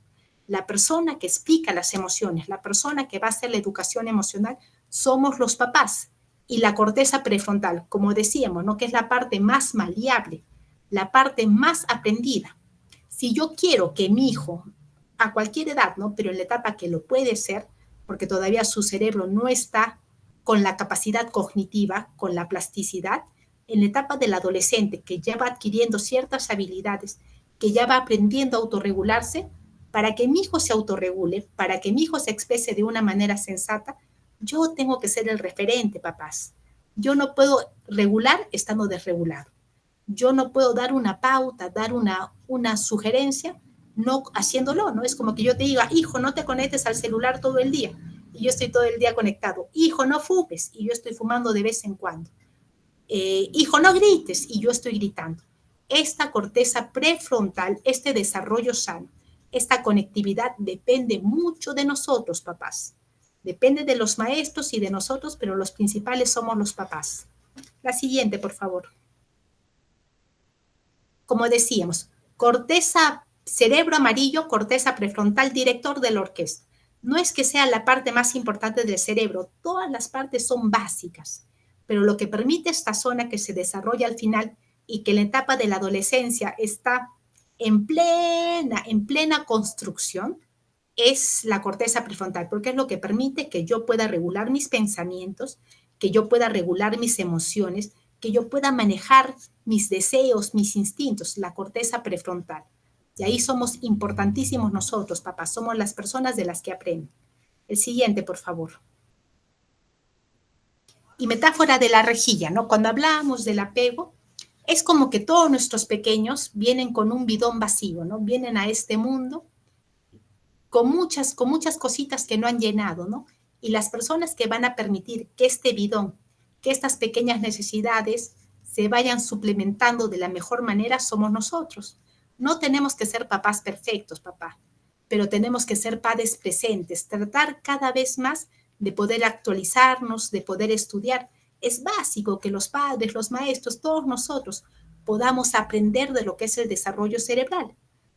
La persona que explica las emociones, la persona que va a hacer la educación emocional, somos los papás. Y la corteza prefrontal, como decíamos, ¿no? Que es la parte más maleable, la parte más aprendida. Si yo quiero que mi hijo, a cualquier edad, ¿no? Pero en la etapa que lo puede ser, porque todavía su cerebro no está con la capacidad cognitiva, con la plasticidad, en la etapa del adolescente, que ya va adquiriendo ciertas habilidades, que ya va aprendiendo a autorregularse, para que mi hijo se autorregule, para que mi hijo se exprese de una manera sensata, yo tengo que ser el referente, papás. Yo no puedo regular estando desregulado. Yo no puedo dar una pauta, dar una sugerencia, no haciéndolo, ¿no? Es como que yo te diga, hijo, no te conectes al celular todo el día, y yo estoy todo el día conectado. Hijo, no fumes, y yo estoy fumando de vez en cuando. hijo, no grites, y yo estoy gritando. Esta corteza prefrontal, este desarrollo sano, esta conectividad depende mucho de nosotros, papás. Depende de los maestros y de nosotros, pero los principales somos los papás. La siguiente, por favor. Como decíamos, corteza, cerebro amarillo, corteza prefrontal, director de la orquesta. No es que sea la parte más importante del cerebro, todas las partes son básicas, pero lo que permite esta zona que se desarrolla al final y que en la etapa de la adolescencia está en plena construcción, es la corteza prefrontal, porque es lo que permite que yo pueda regular mis pensamientos, que yo pueda regular mis emociones, que yo pueda manejar mis deseos, mis instintos, la corteza prefrontal. Y ahí somos importantísimos nosotros, papás, somos las personas de las que aprenden. El siguiente, por favor. Y metáfora de la rejilla, ¿no? Cuando hablamos del apego, es como que todos nuestros pequeños vienen con un bidón vacío, ¿no? Vienen a este mundo con muchas cositas que no han llenado, ¿no? Y las personas que van a permitir que este bidón, que estas pequeñas necesidades se vayan suplementando de la mejor manera somos nosotros. No tenemos que ser papás perfectos, papá, pero tenemos que ser padres presentes, tratar cada vez más de poder actualizarnos, de poder estudiar. Es básico que los padres, los maestros, todos nosotros podamos aprender de lo que es el desarrollo cerebral.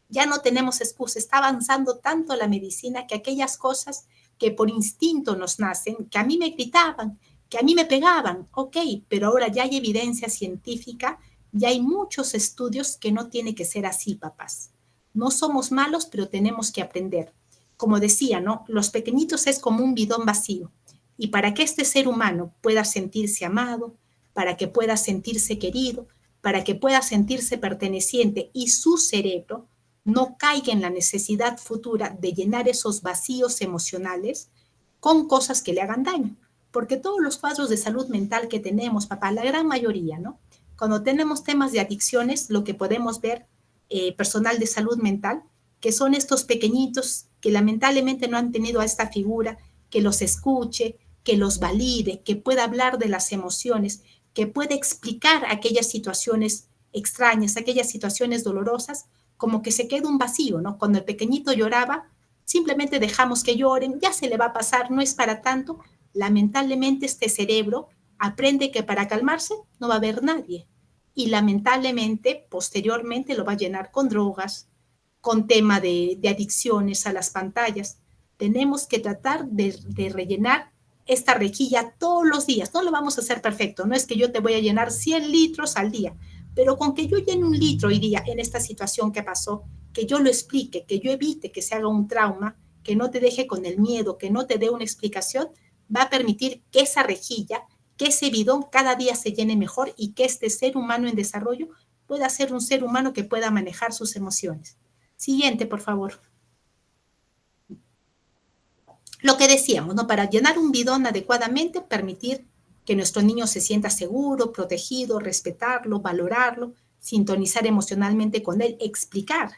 Ya no tenemos excusa, está avanzando tanto la medicina que aquellas cosas que por instinto nos nacen, que a mí me gritaban, que a mí me pegaban, ok, pero ahora ya hay evidencia científica, ya hay muchos estudios que no tiene que ser así, papás. No somos malos, pero tenemos que aprender. Como decía, ¿no? Los pequeñitos es como un bidón vacío. Y para que este ser humano pueda sentirse amado, para que pueda sentirse querido, para que pueda sentirse perteneciente y su cerebro no caiga en la necesidad futura de llenar esos vacíos emocionales con cosas que le hagan daño. Porque todos los cuadros de salud mental que tenemos, papá, la gran mayoría, ¿no? Cuando tenemos temas de adicciones, lo que podemos ver, personal de salud mental, que son estos pequeñitos que lamentablemente no han tenido a esta figura que los escuche, que los valide, que pueda hablar de las emociones, que pueda explicar aquellas situaciones extrañas, aquellas situaciones dolorosas, como que se queda un vacío, ¿no? Cuando el pequeñito lloraba, simplemente dejamos que lloren, ya se le va a pasar, no es para tanto. Lamentablemente este cerebro aprende que para calmarse no va a haber nadie. Y lamentablemente, posteriormente lo va a llenar con drogas, con tema de adicciones a las pantallas. Tenemos que tratar de rellenar esta rejilla todos los días. No lo vamos a hacer perfecto. No es que yo te voy a llenar 100 litros al día, pero con que yo llene 1 litro hoy día en esta situación que pasó, que yo lo explique, que yo evite que se haga un trauma, que no te deje con el miedo, que no te dé una explicación, va a permitir que esa rejilla, que ese bidón cada día se llene mejor y que este ser humano en desarrollo pueda ser un ser humano que pueda manejar sus emociones. Siguiente, por favor. Lo que decíamos, ¿no? Para llenar un bidón adecuadamente, permitir que nuestro niño se sienta seguro, protegido, respetarlo, valorarlo, sintonizar emocionalmente con él, explicar.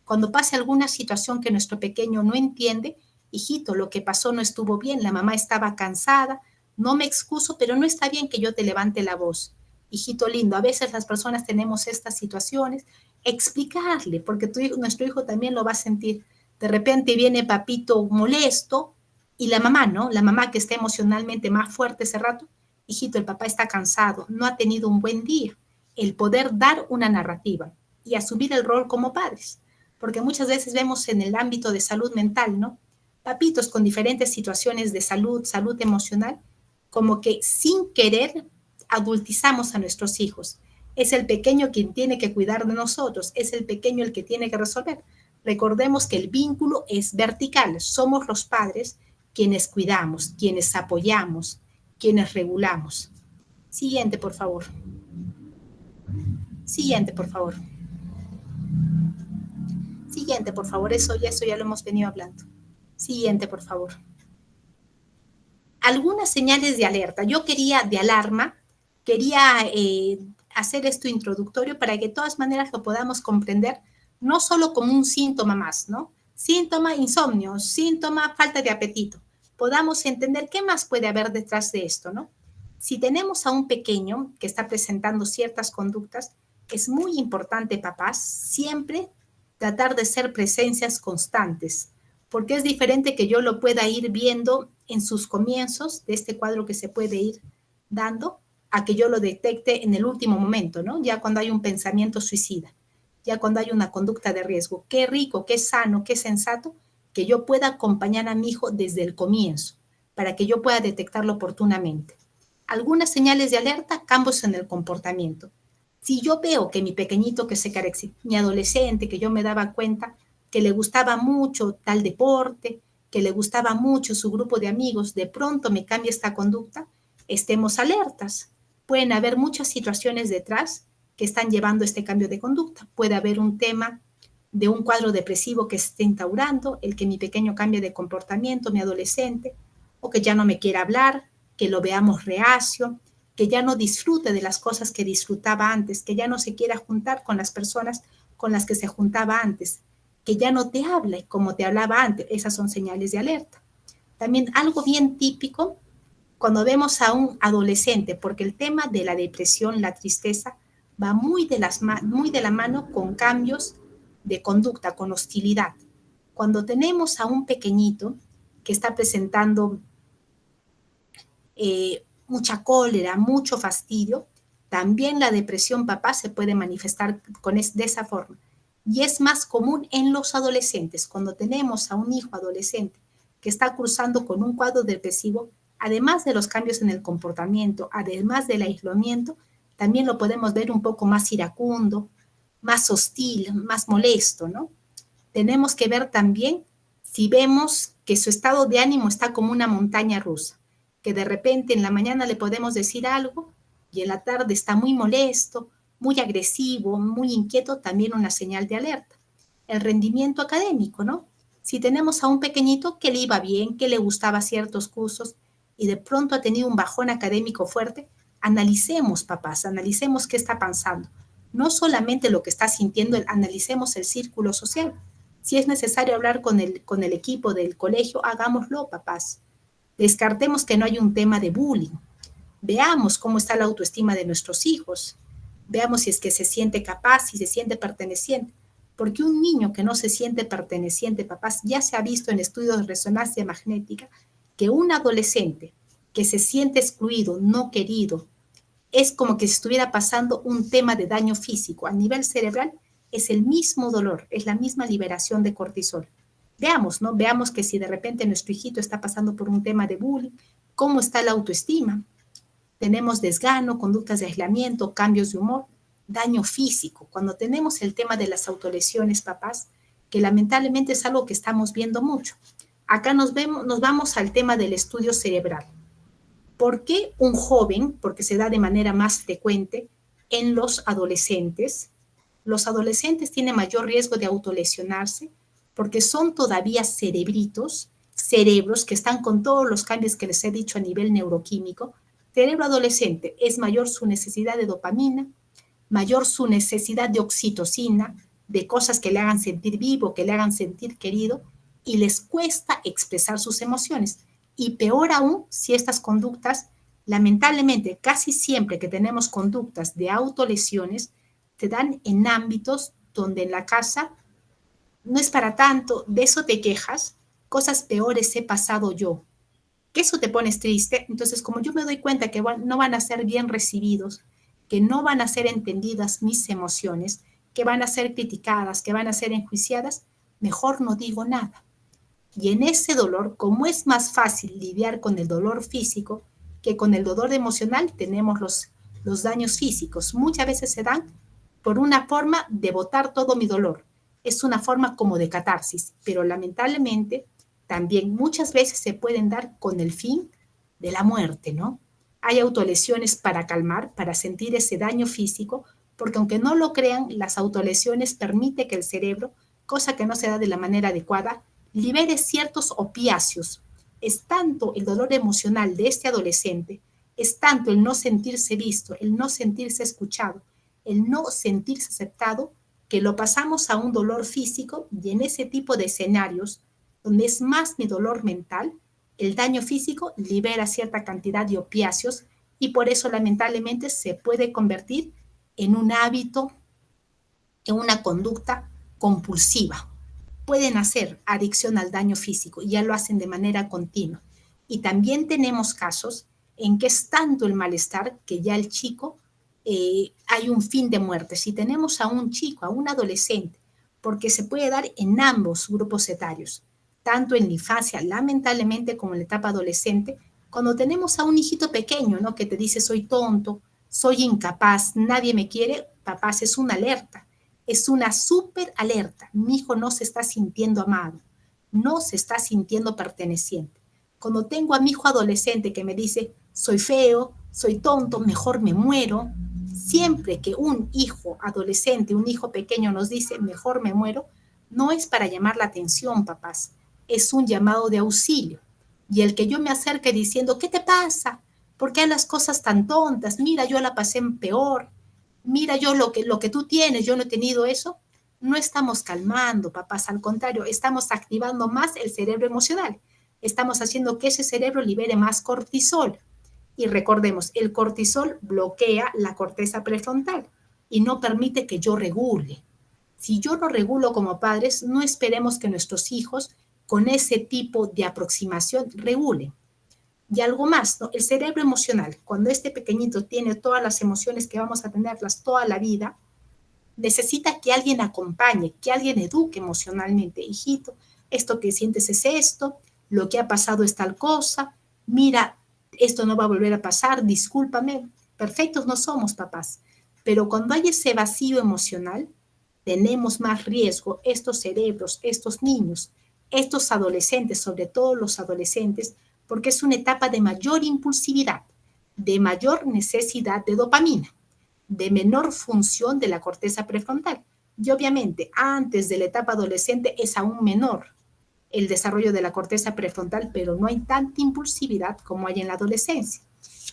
Cuando pase alguna situación que nuestro pequeño no entiende, hijito, lo que pasó no estuvo bien, la mamá estaba cansada, no me excuso, pero no está bien que yo te levante la voz. Hijito lindo, a veces las personas tenemos estas situaciones, explicarle, porque nuestro hijo también lo va a sentir. De repente viene papito molesto, y la mamá, ¿no? La mamá que está emocionalmente más fuerte ese rato, hijito, el papá está cansado, no ha tenido un buen día. El poder dar una narrativa y asumir el rol como padres. Porque muchas veces vemos en el ámbito de salud mental, ¿no? Papitos con diferentes situaciones de salud emocional, como que sin querer adultizamos a nuestros hijos. Es el pequeño quien tiene que cuidar de nosotros, es el pequeño el que tiene que resolver. Recordemos que el vínculo es vertical, somos los padres quienes cuidamos, quienes apoyamos, quienes regulamos. Siguiente, por favor. Siguiente, por favor. Siguiente, por favor. Eso ya lo hemos venido hablando. Siguiente, por favor. Algunas señales de alerta. Yo quería, de alarma, quería hacer esto introductorio para que de todas maneras lo podamos comprender, no solo como un síntoma más, ¿no? Síntoma insomnio, síntoma falta de apetito. Podamos entender qué más puede haber detrás de esto, ¿no? Si tenemos a un pequeño que está presentando ciertas conductas, es muy importante, papás, siempre tratar de ser presencias constantes, porque es diferente que yo lo pueda ir viendo en sus comienzos de este cuadro que se puede ir dando, a que yo lo detecte en el último momento, ¿no? Ya cuando hay un pensamiento suicida, ya cuando hay una conducta de riesgo. Qué rico, qué sano, qué sensato que yo pueda acompañar a mi hijo desde el comienzo, para que yo pueda detectarlo oportunamente. Algunas señales de alerta, cambios en el comportamiento. Si yo veo que mi pequeñito, que se caracteriza, mi adolescente, que yo me daba cuenta que le gustaba mucho tal deporte, que le gustaba mucho su grupo de amigos, de pronto me cambia esta conducta, estemos alertas. Pueden haber muchas situaciones detrás que están llevando este cambio de conducta. Puede haber un tema de un cuadro depresivo que esté instaurando, el que mi pequeño cambie de comportamiento, mi adolescente, o que ya no me quiera hablar, que lo veamos reacio, que ya no disfrute de las cosas que disfrutaba antes, que ya no se quiera juntar con las personas con las que se juntaba antes, que ya no te hable como te hablaba antes. Esas son señales de alerta. También algo bien típico cuando vemos a un adolescente, porque el tema de la depresión, la tristeza, va muy de la mano con cambios de conducta, con hostilidad. Cuando tenemos a un pequeñito que está presentando mucha cólera, mucho fastidio, también la depresión, papá, se puede manifestar de esa forma. Y es más común en los adolescentes. Cuando tenemos a un hijo adolescente que está cruzando con un cuadro depresivo, además de los cambios en el comportamiento, además del aislamiento, también lo podemos ver un poco más iracundo, más hostil, más molesto, ¿no? Tenemos que ver también si vemos que su estado de ánimo está como una montaña rusa, que de repente en la mañana le podemos decir algo y en la tarde está muy molesto, muy agresivo, muy inquieto, también una señal de alerta. El rendimiento académico, ¿no? Si tenemos a un pequeñito que le iba bien, que le gustaba ciertos cursos y de pronto ha tenido un bajón académico fuerte, analicemos, papás, analicemos qué está pasando. No solamente lo que está sintiendo, analicemos el círculo social. Si es necesario hablar con el equipo del colegio, hagámoslo, papás. Descartemos que no hay un tema de bullying. Veamos cómo está la autoestima de nuestros hijos. Veamos si es que se siente capaz, si se siente perteneciente. Porque un niño que no se siente perteneciente, papás, ya se ha visto en estudios de resonancia magnética que un adolescente que se siente excluido, no querido, es como que si estuviera pasando un tema de daño físico a nivel cerebral, es el mismo dolor, es la misma liberación de cortisol. Veamos, ¿no? Veamos que si de repente nuestro hijito está pasando por un tema de bullying, ¿cómo está la autoestima? Tenemos desgano, conductas de aislamiento, cambios de humor, daño físico. Cuando tenemos el tema de las autolesiones, papás, que lamentablemente es algo que estamos viendo mucho. Acá nos vamos al tema del estudio cerebral. ¿Por qué un joven? Porque se da de manera más frecuente en los adolescentes. Los adolescentes tienen mayor riesgo de autolesionarse porque son todavía cerebros que están con todos los cambios que les he dicho a nivel neuroquímico. Cerebro adolescente es mayor su necesidad de dopamina, mayor su necesidad de oxitocina, de cosas que le hagan sentir vivo, que le hagan sentir querido, y les cuesta expresar sus emociones. Y peor aún, si estas conductas, lamentablemente, casi siempre que tenemos conductas de autolesiones, se dan en ámbitos donde en la casa no es para tanto, de eso te quejas, cosas peores he pasado yo, que eso te pones triste. Entonces, como yo me doy cuenta que no van a ser bien recibidos, que no van a ser entendidas mis emociones, que van a ser criticadas, que van a ser enjuiciadas, mejor no digo nada. Y en ese dolor, como es más fácil lidiar con el dolor físico que con el dolor emocional, tenemos los daños físicos. Muchas veces se dan por una forma de botar todo mi dolor. Es una forma como de catarsis, pero lamentablemente también muchas veces se pueden dar con el fin de la muerte, ¿no? Hay autolesiones para calmar, para sentir ese daño físico, porque aunque no lo crean, las autolesiones permiten que el cerebro, cosa que no se da de la manera adecuada, libere ciertos opiáceos. Es tanto el dolor emocional de este adolescente, es tanto el no sentirse visto, el no sentirse escuchado, el no sentirse aceptado, que lo pasamos a un dolor físico y en ese tipo de escenarios, donde es más mi dolor mental, el daño físico libera cierta cantidad de opiáceos y por eso lamentablemente se puede convertir en un hábito, en una conducta compulsiva. Pueden hacer adicción al daño físico y ya lo hacen de manera continua. Y también tenemos casos en que es tanto el malestar que ya el chico hay un fin de muerte. Si tenemos a un chico, a un adolescente, porque se puede dar en ambos grupos etarios, tanto en la infancia, lamentablemente, como en la etapa adolescente, cuando tenemos a un hijito pequeño, ¿no? Que te dice soy tonto, soy incapaz, nadie me quiere, papás, es una alerta, es una súper alerta. Mi hijo no se está sintiendo amado, no se está sintiendo perteneciente. Cuando tengo a mi hijo adolescente que me dice soy feo, soy tonto, mejor me muero, siempre que un hijo adolescente, un hijo pequeño nos dice mejor me muero, no es para llamar la atención, papás, es un llamado de auxilio. Y el que yo me acerque diciendo, ¿qué te pasa? ¿Por qué las cosas tan tontas? Mira, yo la pasé peor. Mira, yo lo que tú tienes, yo no he tenido eso. No estamos calmando, papás. Al contrario, estamos activando más el cerebro emocional. Estamos haciendo que ese cerebro libere más cortisol. Y recordemos, el cortisol bloquea la corteza prefrontal y no permite que yo regule. Si yo no regulo como padres, no esperemos que nuestros hijos con ese tipo de aproximación regulen. Y algo más, ¿no? El cerebro emocional, cuando este pequeñito tiene todas las emociones que vamos a tenerlas toda la vida, necesita que alguien acompañe, que alguien eduque emocionalmente. Hijito, esto que sientes es esto, lo que ha pasado es tal cosa, mira, esto no va a volver a pasar, discúlpame. Perfectos no somos, papás, pero cuando hay ese vacío emocional, tenemos más riesgo, estos cerebros, estos niños, estos adolescentes, sobre todo los adolescentes, porque es una etapa de mayor impulsividad, de mayor necesidad de dopamina, de menor función de la corteza prefrontal. Y obviamente, antes de la etapa adolescente es aún menor el desarrollo de la corteza prefrontal, pero no hay tanta impulsividad como hay en la adolescencia.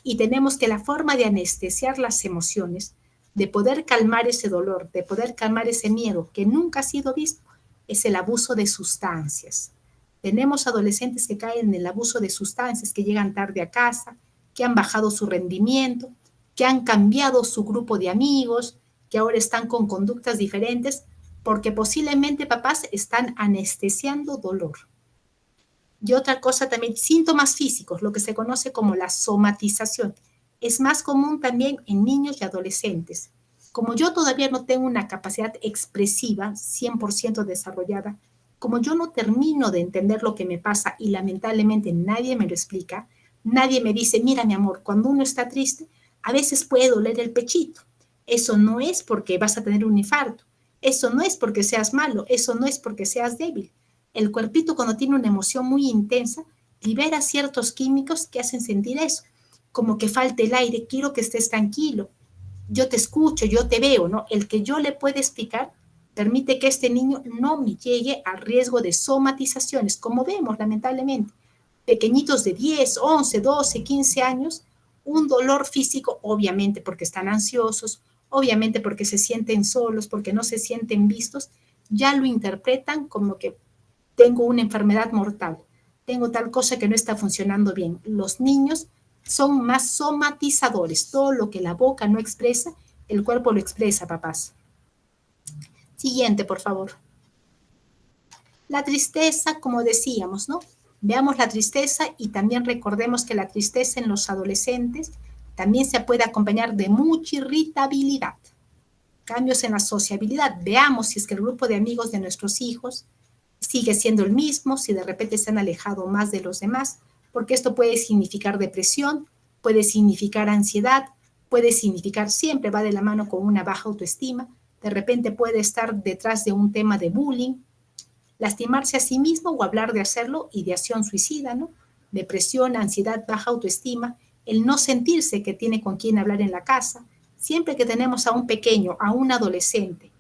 Y tenemos que la forma de anestesiar las emociones, de poder calmar ese dolor, de poder calmar ese miedo que nunca ha sido visto, es el abuso de sustancias. Tenemos adolescentes que caen en el abuso de sustancias, que llegan tarde a casa, que han bajado su rendimiento, que han cambiado su grupo de amigos, que ahora están con conductas diferentes, porque posiblemente papás están anestesiando dolor. Y otra cosa también, síntomas físicos, lo que se conoce como la somatización. Es más común también en niños y adolescentes. Como yo todavía no tengo una capacidad expresiva 100% desarrollada, como yo no termino de entender lo que me pasa y lamentablemente nadie me lo explica, nadie me dice, mira mi amor, cuando uno está triste, a veces puede doler el pechito. Eso no es porque vas a tener un infarto. Eso no es porque seas malo. Eso no es porque seas débil. El cuerpito cuando tiene una emoción muy intensa libera ciertos químicos que hacen sentir eso, como que falte el aire, quiero que estés tranquilo, yo te escucho, yo te veo, ¿no? El que yo le pueda explicar permite que este niño no me llegue a riesgo de somatizaciones, como vemos lamentablemente, pequeñitos de 10, 11, 12, 15 años, un dolor físico, obviamente porque están ansiosos, obviamente porque se sienten solos, porque no se sienten vistos, ya lo interpretan como que tengo una enfermedad mortal, tengo tal cosa que no está funcionando bien. Los niños son más somatizadores, todo lo que la boca no expresa, el cuerpo lo expresa, papás. Siguiente, por favor. La tristeza, como decíamos, ¿no? Veamos la tristeza y también recordemos que la tristeza en los adolescentes también se puede acompañar de mucha irritabilidad, cambios en la sociabilidad. Veamos si es que el grupo de amigos de nuestros hijos sigue siendo el mismo, si de repente se han alejado más de los demás, porque esto puede significar depresión, puede significar ansiedad, puede significar, siempre va de la mano con una baja autoestima, de repente puede estar detrás de un tema de bullying, lastimarse a sí mismo o hablar de hacerlo, ideación suicida, ¿no? Depresión, ansiedad, baja autoestima, el no sentirse que tiene con quién hablar en la casa. Siempre que tenemos a un pequeño, a un adolescente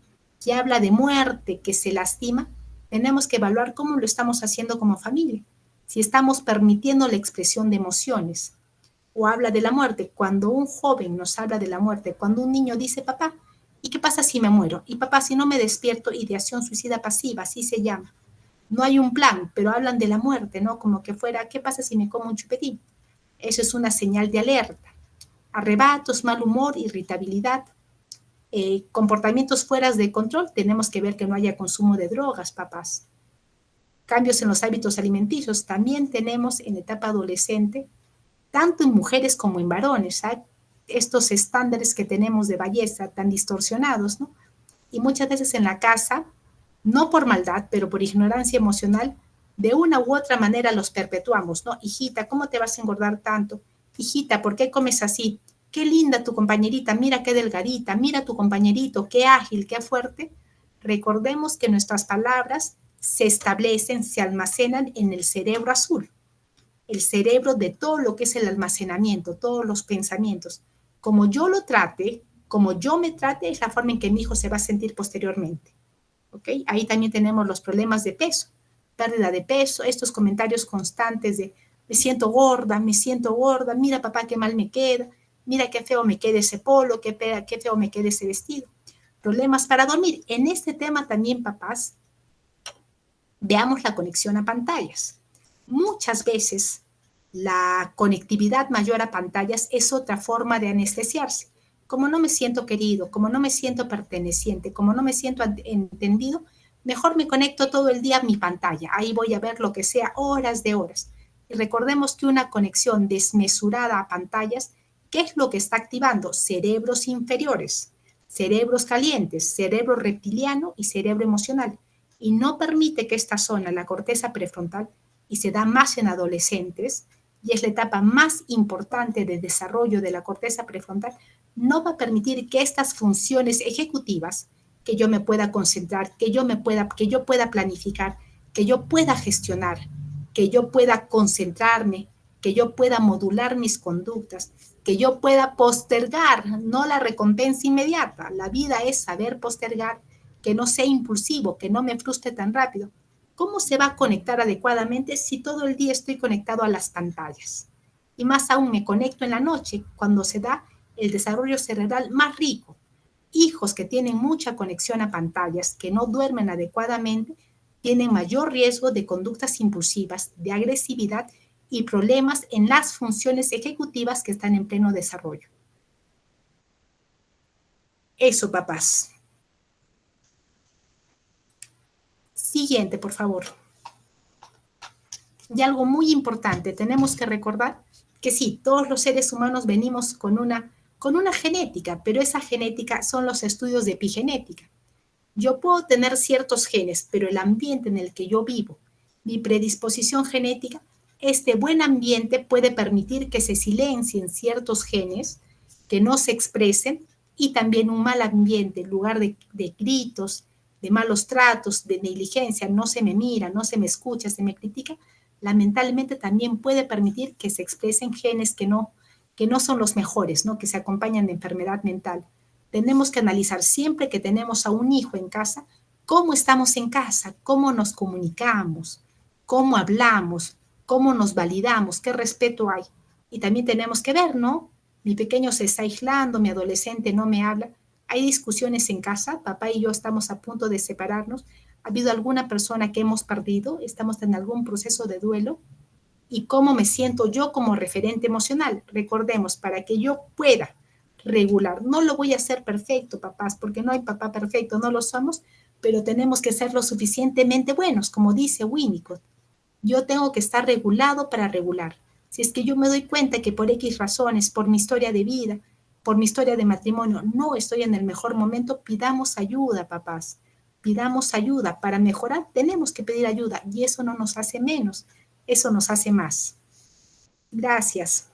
que habla de muerte, que se lastima, tenemos que evaluar cómo lo estamos haciendo como familia. Si estamos permitiendo la expresión de emociones o habla de la muerte. Cuando un joven nos habla de la muerte, cuando un niño dice, papá, ¿y qué pasa si me muero? Y papá, si no me despierto, ideación suicida pasiva, así se llama. No hay un plan, pero hablan de la muerte, ¿no? Como que fuera, ¿qué pasa si me como un chupetín? Eso es una señal de alerta. Arrebatos, mal humor, irritabilidad, comportamientos fuera de control. Tenemos que ver que no haya consumo de drogas, papás. Cambios en los hábitos alimenticios. También tenemos en etapa adolescente, tanto en mujeres como en varones, ¿sabes? Estos estándares que tenemos de belleza tan distorsionados, ¿no? Y muchas veces en la casa, no por maldad, pero por ignorancia emocional, de una u otra manera los perpetuamos, ¿no? Hijita, ¿cómo te vas a engordar tanto? Hijita, ¿por qué comes así? Qué linda tu compañerita, mira qué delgadita, mira tu compañerito, qué ágil, qué fuerte. Recordemos que nuestras palabras se establecen, se almacenan en el cerebro azul, el cerebro de todo lo que es el almacenamiento, todos los pensamientos. Como yo lo trate, como yo me trate, es la forma en que mi hijo se va a sentir posteriormente. ¿Ok? Ahí también tenemos los problemas de peso, pérdida de peso, estos comentarios constantes de me siento gorda, mira papá qué mal me queda, mira qué feo me queda ese polo, qué feo me queda ese vestido. Problemas para dormir. En este tema también, papás, veamos la conexión a pantallas. Muchas veces la conectividad mayor a pantallas es otra forma de anestesiarse. Como no me siento querido, como no me siento perteneciente, como no me siento entendido, mejor me conecto todo el día a mi pantalla. Ahí voy a ver lo que sea horas de horas. Y recordemos que una conexión desmesurada a pantallas, ¿qué es lo que está activando? Cerebros inferiores, cerebros calientes, cerebro reptiliano y cerebro emocional. Y no permite que esta zona, la corteza prefrontal, y se da más en adolescentes, y es la etapa más importante de desarrollo de la corteza prefrontal, no va a permitir que estas funciones ejecutivas, que yo me pueda concentrar, que yo pueda planificar, que yo pueda gestionar, que yo pueda concentrarme, que yo pueda modular mis conductas, que yo pueda postergar, no la recompensa inmediata. La vida es saber postergar, que no sea impulsivo, que no me frustre tan rápido. ¿Cómo se va a conectar adecuadamente si todo el día estoy conectado a las pantallas? Y más aún me conecto en la noche, cuando se da el desarrollo cerebral más rico. Hijos que tienen mucha conexión a pantallas, que no duermen adecuadamente, tienen mayor riesgo de conductas impulsivas, de agresividad y problemas en las funciones ejecutivas que están en pleno desarrollo. Eso, papás. Siguiente, por favor. Y algo muy importante, tenemos que recordar que sí, todos los seres humanos venimos con una genética, pero esa genética son los estudios de epigenética. Yo puedo tener ciertos genes, pero el ambiente en el que yo vivo, mi predisposición genética, este buen ambiente puede permitir que se silencien ciertos genes, que no se expresen, y también un mal ambiente, en lugar de gritos, de malos tratos, de negligencia, no se me mira, no se me escucha, se me critica, lamentablemente también puede permitir que se expresen genes que no son los mejores, ¿no? Que se acompañan de enfermedad mental. Tenemos que analizar siempre que tenemos a un hijo en casa, cómo estamos en casa, cómo nos comunicamos, cómo hablamos, cómo nos validamos, qué respeto hay. Y también tenemos que ver, ¿no? Mi pequeño se está aislando, mi adolescente no me habla. Hay discusiones en casa, papá y yo estamos a punto de separarnos. ¿Ha habido alguna persona que hemos perdido? ¿Estamos en algún proceso de duelo? ¿Y cómo me siento yo como referente emocional? Recordemos, para que yo pueda regular, no lo voy a hacer perfecto, papás, porque no hay papá perfecto, no lo somos, pero tenemos que ser lo suficientemente buenos, como dice Winnicott. Yo tengo que estar regulado para regular. Si es que yo me doy cuenta que por X razones, por mi historia de vida, por mi historia de matrimonio, no estoy en el mejor momento, pidamos ayuda, papás. Pidamos ayuda. Para mejorar tenemos que pedir ayuda y eso no nos hace menos, eso nos hace más. Gracias.